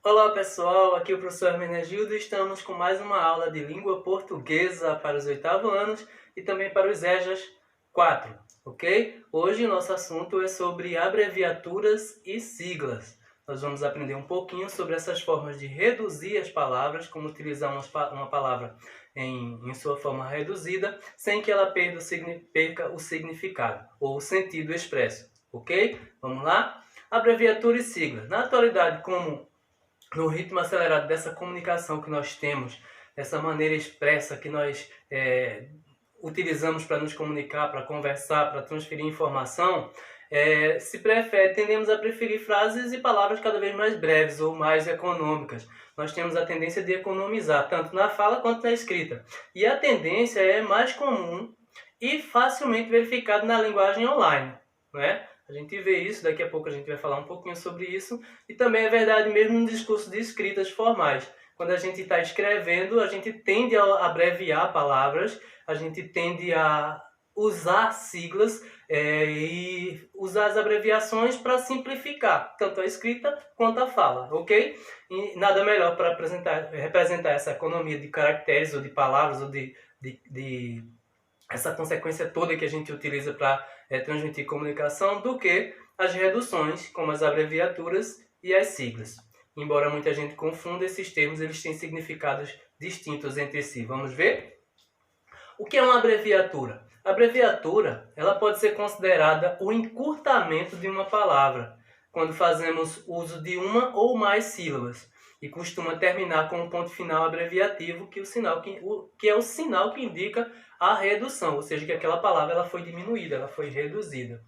Olá pessoal, aqui é o professor Hermenegildo e estamos com mais uma aula de língua portuguesa para os 8º anos e também para os EJAs 4, ok? Hoje o nosso assunto é sobre abreviaturas e siglas. Nós vamos aprender um pouquinho sobre essas formas de reduzir as palavras, como utilizar uma palavra em sua forma reduzida, sem que ela perca o significado ou o sentido expresso, ok? Vamos lá? Abreviatura e sigla. Na atualidade, como no ritmo acelerado dessa comunicação que nós temos, dessa maneira expressa que nós utilizamos para nos comunicar, para conversar, para transferir informação, tendemos a preferir frases e palavras cada vez mais breves ou mais econômicas. Nós temos a tendência de economizar, tanto na fala quanto na escrita. E a tendência é mais comum e facilmente verificada na linguagem online, não é? A gente vê isso, daqui a pouco a gente vai falar um pouquinho sobre isso, e também é verdade mesmo no discurso de escritas formais. Quando a gente está escrevendo, a gente tende a abreviar palavras, a gente tende a usar siglas e usar as abreviações para simplificar tanto a escrita quanto a fala, ok? E nada melhor para representar essa economia de caracteres ou de palavras ou de essa consequência toda que a gente utiliza para transmitir comunicação do que as reduções, como as abreviaturas e as siglas. Embora muita gente confunda esses termos, eles têm significados distintos entre si. Vamos ver? O que é uma abreviatura? A abreviatura ela pode ser considerada o encurtamento de uma palavra, quando fazemos uso de uma ou mais sílabas, e costuma terminar com um ponto final abreviativo, que é o sinal que indica a redução, ou seja, que aquela palavra ela foi diminuída, ela foi reduzida.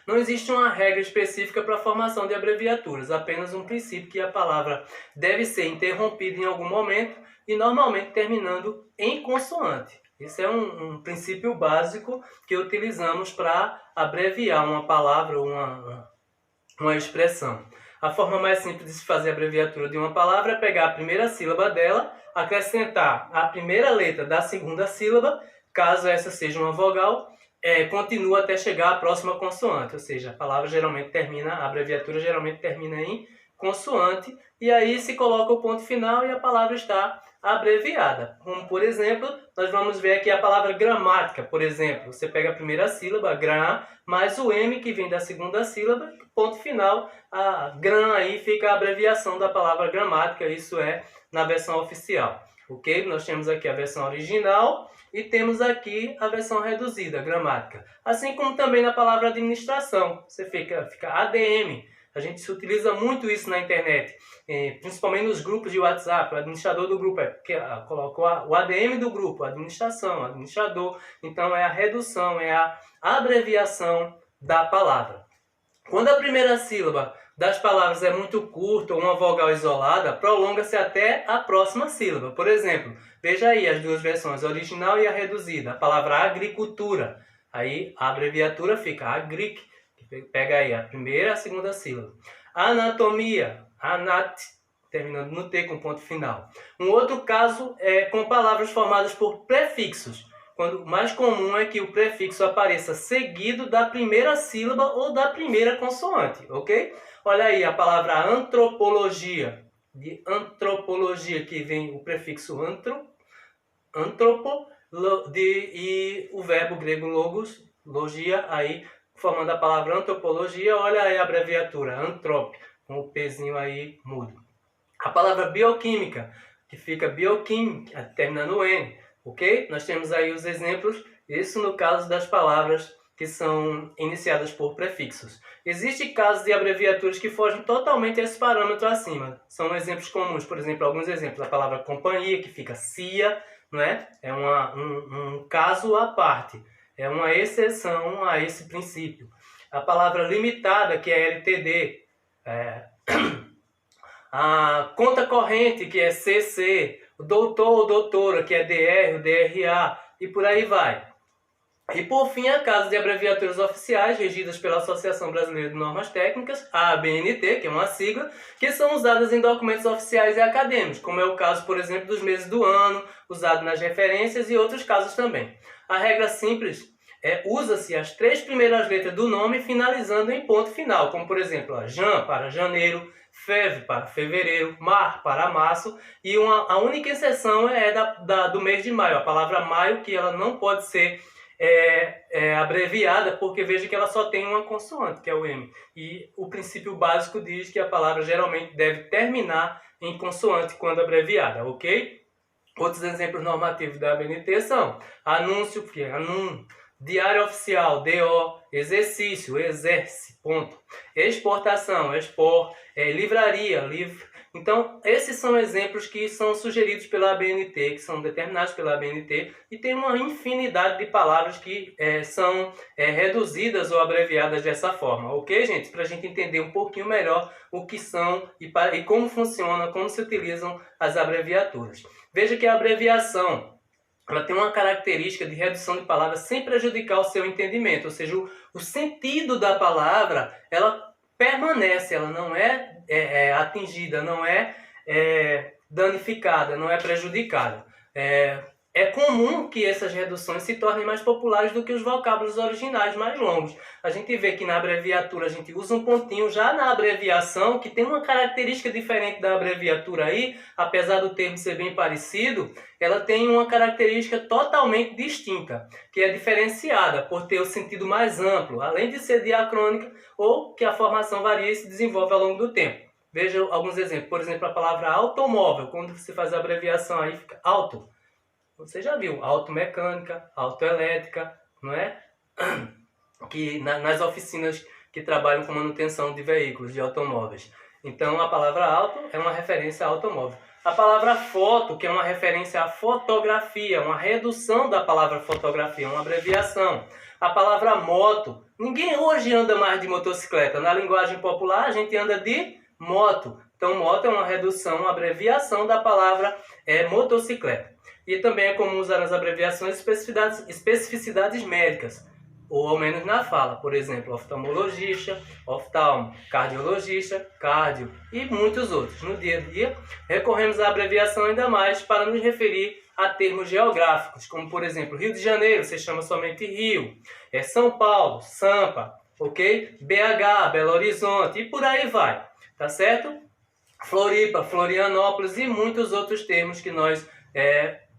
Não existe uma regra específica para a formação de abreviaturas, apenas um princípio que a palavra deve ser interrompida em algum momento e normalmente terminando em consoante. Esse é um princípio básico que utilizamos para abreviar uma palavra ou uma expressão. A forma mais simples de se fazer a abreviatura de uma palavra é pegar a primeira sílaba dela, acrescentar a primeira letra da segunda sílaba, caso essa seja uma vogal, continua até chegar à próxima consoante, ou seja, a abreviatura geralmente termina em consoante, e aí se coloca o ponto final e a palavra está abreviada. Como, por exemplo, nós vamos ver aqui a palavra gramática, por exemplo. Você pega a primeira sílaba, gra, mais o M que vem da segunda sílaba, ponto final, a gram aí fica a abreviação da palavra gramática, isso é na versão oficial. Ok? Nós temos aqui a versão original e temos aqui a versão reduzida, gramática. Assim como também na palavra administração, você fica ADM. A gente se utiliza muito isso na internet, principalmente nos grupos de WhatsApp. O administrador do grupo colocou o ADM do grupo, administração, administrador. Então é a redução, é a abreviação da palavra. Quando a primeira sílaba das palavras é muito curta ou uma vogal isolada, prolonga-se até a próxima sílaba. Por exemplo, veja aí as duas versões, a original e a reduzida. A palavra agricultura, aí a abreviatura fica agric, que pega aí a primeira e a segunda sílaba. Anatomia, anat, terminando no T com ponto final. Um outro caso é com palavras formadas por prefixos. Quando o mais comum é que o prefixo apareça seguido da primeira sílaba ou da primeira consoante, ok? Olha aí a palavra antropologia, de antropologia, que vem o prefixo antropo, e o verbo grego logos, logia, aí formando a palavra antropologia. Olha aí a abreviatura, antrop, com o Pzinho aí mudo. A palavra bioquímica, que fica bioquim, terminando no N. Ok? Nós temos aí os exemplos, isso no caso das palavras que são iniciadas por prefixos. Existem casos de abreviaturas que fogem totalmente a esse parâmetro acima. São exemplos comuns, por exemplo, alguns exemplos. A palavra companhia, que fica CIA, não é? É um caso à parte, é uma exceção a esse princípio. A palavra limitada, que é LTD, a conta corrente, que é CC, o doutor ou doutora, que é DR, o DRA, e por aí vai. E por fim, a caso de abreviaturas oficiais regidas pela Associação Brasileira de Normas Técnicas, a ABNT, que é uma sigla, que são usadas em documentos oficiais e acadêmicos, como é o caso, por exemplo, dos meses do ano, usado nas referências e outros casos também. A regra simples usa-se as 3 primeiras letras do nome finalizando em ponto final, como por exemplo, Jan para janeiro, feve para fevereiro, mar para março, e a única exceção é do mês de maio, a palavra maio, que ela não pode ser abreviada, porque veja que ela só tem uma consoante, que é o M. E o princípio básico diz que a palavra geralmente deve terminar em consoante quando abreviada, ok? Outros exemplos normativos da ABNT são anúncio, que é anum, diário oficial, DO, exercício, exerce, ponto. Exportação, expor, livraria, livre. Então, esses são exemplos que são sugeridos pela ABNT, que são determinados pela ABNT, e tem uma infinidade de palavras que são reduzidas ou abreviadas dessa forma, ok, gente? Para a gente entender um pouquinho melhor o que são e como funciona, como se utilizam as abreviaturas. Veja que a abreviação ela tem uma característica de redução de palavras sem prejudicar o seu entendimento, ou seja, o sentido da palavra ela permanece, ela não é atingida, não é danificada, não é prejudicada. É comum que essas reduções se tornem mais populares do que os vocábulos originais mais longos. A gente vê que na abreviatura a gente usa um pontinho, já na abreviação, que tem uma característica diferente da abreviatura aí, apesar do termo ser bem parecido, ela tem uma característica totalmente distinta, que é diferenciada por ter o sentido mais amplo, além de ser diacrônica, ou que a formação varia e se desenvolve ao longo do tempo. Veja alguns exemplos. Por exemplo, a palavra automóvel, quando você faz a abreviação aí, fica auto. Você já viu, automecânica, autoelétrica, não é? Que nas oficinas que trabalham com manutenção de veículos, de automóveis. Então, a palavra auto é uma referência a automóvel. A palavra foto, que é uma referência à fotografia, uma redução da palavra fotografia, uma abreviação. A palavra moto, ninguém hoje anda mais de motocicleta. Na linguagem popular, a gente anda de moto. Então, moto é uma redução, uma abreviação da palavra motocicleta. E também é comum usar nas abreviações especificidades médicas, ou ao menos na fala. Por exemplo, oftalmologista, oftalmo, cardiologista, cardio e muitos outros. No dia a dia, recorremos à abreviação ainda mais para nos referir a termos geográficos, como por exemplo, Rio de Janeiro, se chama somente Rio, São Paulo, Sampa, ok? BH, Belo Horizonte e por aí vai, tá certo? Floripa, Florianópolis e muitos outros termos que nós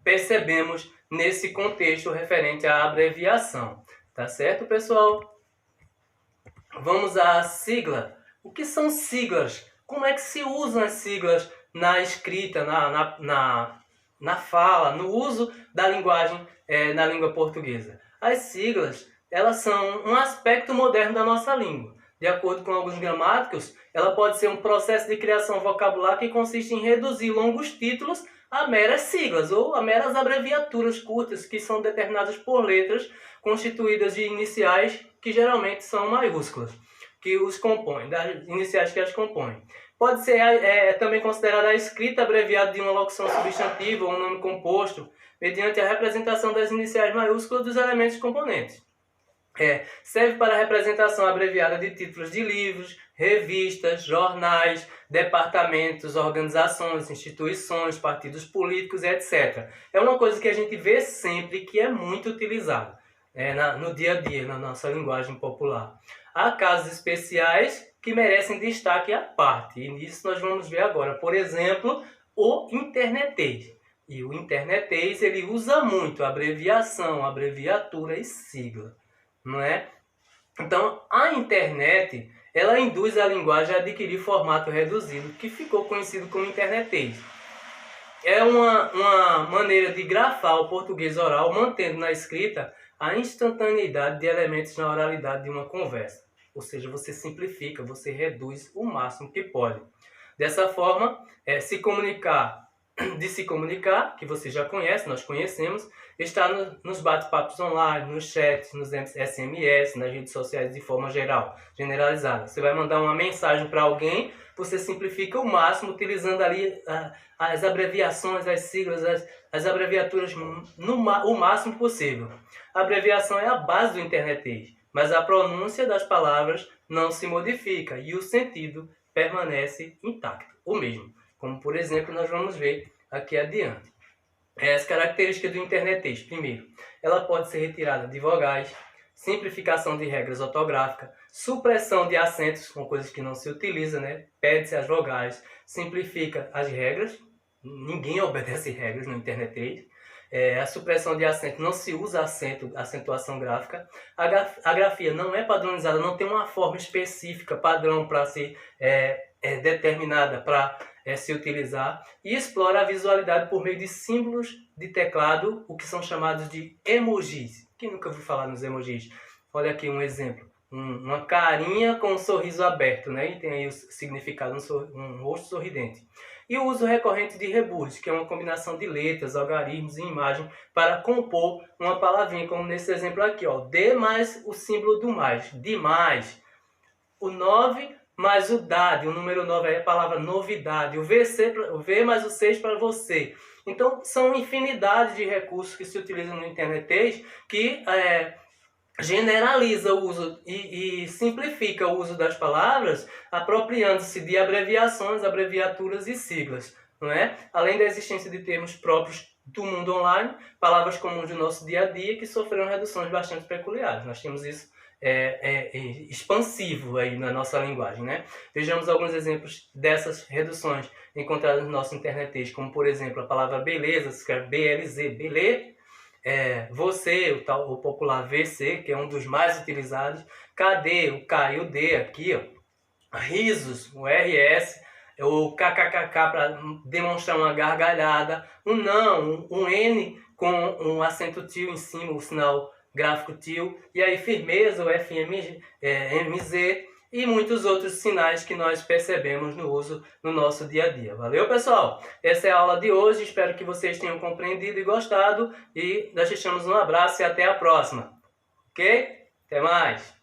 percebemos nesse contexto referente à abreviação. Tá certo, pessoal? Vamos à sigla. O que são siglas? Como é que se usam as siglas na escrita, na fala, no uso da linguagem na língua portuguesa? As siglas, elas são um aspecto moderno da nossa língua. De acordo com alguns gramáticos, ela pode ser um processo de criação vocabular que consiste em reduzir longos títulos a meras siglas ou a meras abreviaturas curtas que são determinadas por letras constituídas de iniciais que geralmente são maiúsculas, que os compõem, das iniciais que as compõem. Pode ser também considerada a escrita abreviada de uma locução substantiva ou um nome composto, mediante a representação das iniciais maiúsculas dos elementos componentes. Serve para a representação abreviada de títulos de livros, revistas, jornais, departamentos, organizações, instituições, partidos políticos, etc. É uma coisa que a gente vê sempre que é muito utilizada no dia a dia, na nossa linguagem popular. Há casos especiais que merecem destaque à parte, e nisso nós vamos ver agora. Por exemplo, o internetês. E o internetês ele usa muito abreviação, abreviatura e sigla. Não é? Então, a internet, ela induz a linguagem a adquirir formato reduzido, que ficou conhecido como internetês. É uma maneira de grafar o português oral, mantendo na escrita a instantaneidade de elementos na oralidade de uma conversa. Ou seja, você simplifica, você reduz o máximo que pode. Dessa forma, se comunicar, que você já conhece, nós conhecemos, está nos bate-papos online, nos chats, nos SMS, nas redes sociais de forma generalizada. Você vai mandar uma mensagem para alguém, você simplifica o máximo, utilizando ali as abreviações, as siglas, as abreviaturas o máximo possível. A abreviação é a base do internetês, mas a pronúncia das palavras não se modifica e o sentido permanece intacto, o mesmo. Como, por exemplo, nós vamos ver aqui adiante. As características do internetês. Primeiro, ela pode ser retirada de vogais, simplificação de regras ortográficas, supressão de acentos com coisas que não se utiliza, né? Pede-se as vogais, simplifica as regras, ninguém obedece regras no internet. A supressão de acento, não se usa acento, acentuação gráfica. A grafia não é padronizada, não tem uma forma específica, padrão para ser determinada para se utilizar. E explora a visualidade por meio de símbolos de teclado, o que são chamados de emojis. Quem nunca ouviu falar nos emojis? Olha aqui um exemplo. Uma carinha com um sorriso aberto, né? E tem aí o significado, um rosto sorridente. E o uso recorrente de rebus, que é uma combinação de letras, algarismos e imagem para compor uma palavrinha, como nesse exemplo aqui, ó. D mais o símbolo do mais, de mais. O 9 mais o dade, o número 9 é a palavra novidade. O V mais o 6 para você. Então, são infinidade de recursos que se utilizam no internet que generaliza o uso e simplifica o uso das palavras, apropriando-se de abreviações, abreviaturas e siglas, não é? Além da existência de termos próprios do mundo online, palavras comuns do nosso dia a dia que sofreram reduções bastante peculiares. Nós temos isso expansivo aí na nossa linguagem, né? Vejamos alguns exemplos dessas reduções encontradas no nosso internet, como por exemplo a palavra beleza, se escreve BLZ, beleza? Você, o popular VC, que é um dos mais utilizados. Cadê? O K e o D aqui, ó. Risos, o RS. O KKKK para demonstrar uma gargalhada. O não, um N com um acento tio em cima, o sinal gráfico tio. E aí firmeza, o FMZ. E muitos outros sinais que nós percebemos no uso no nosso dia a dia. Valeu, pessoal? Essa é a aula de hoje. Espero que vocês tenham compreendido e gostado. E nós deixamos um abraço e até a próxima. Ok? Até mais!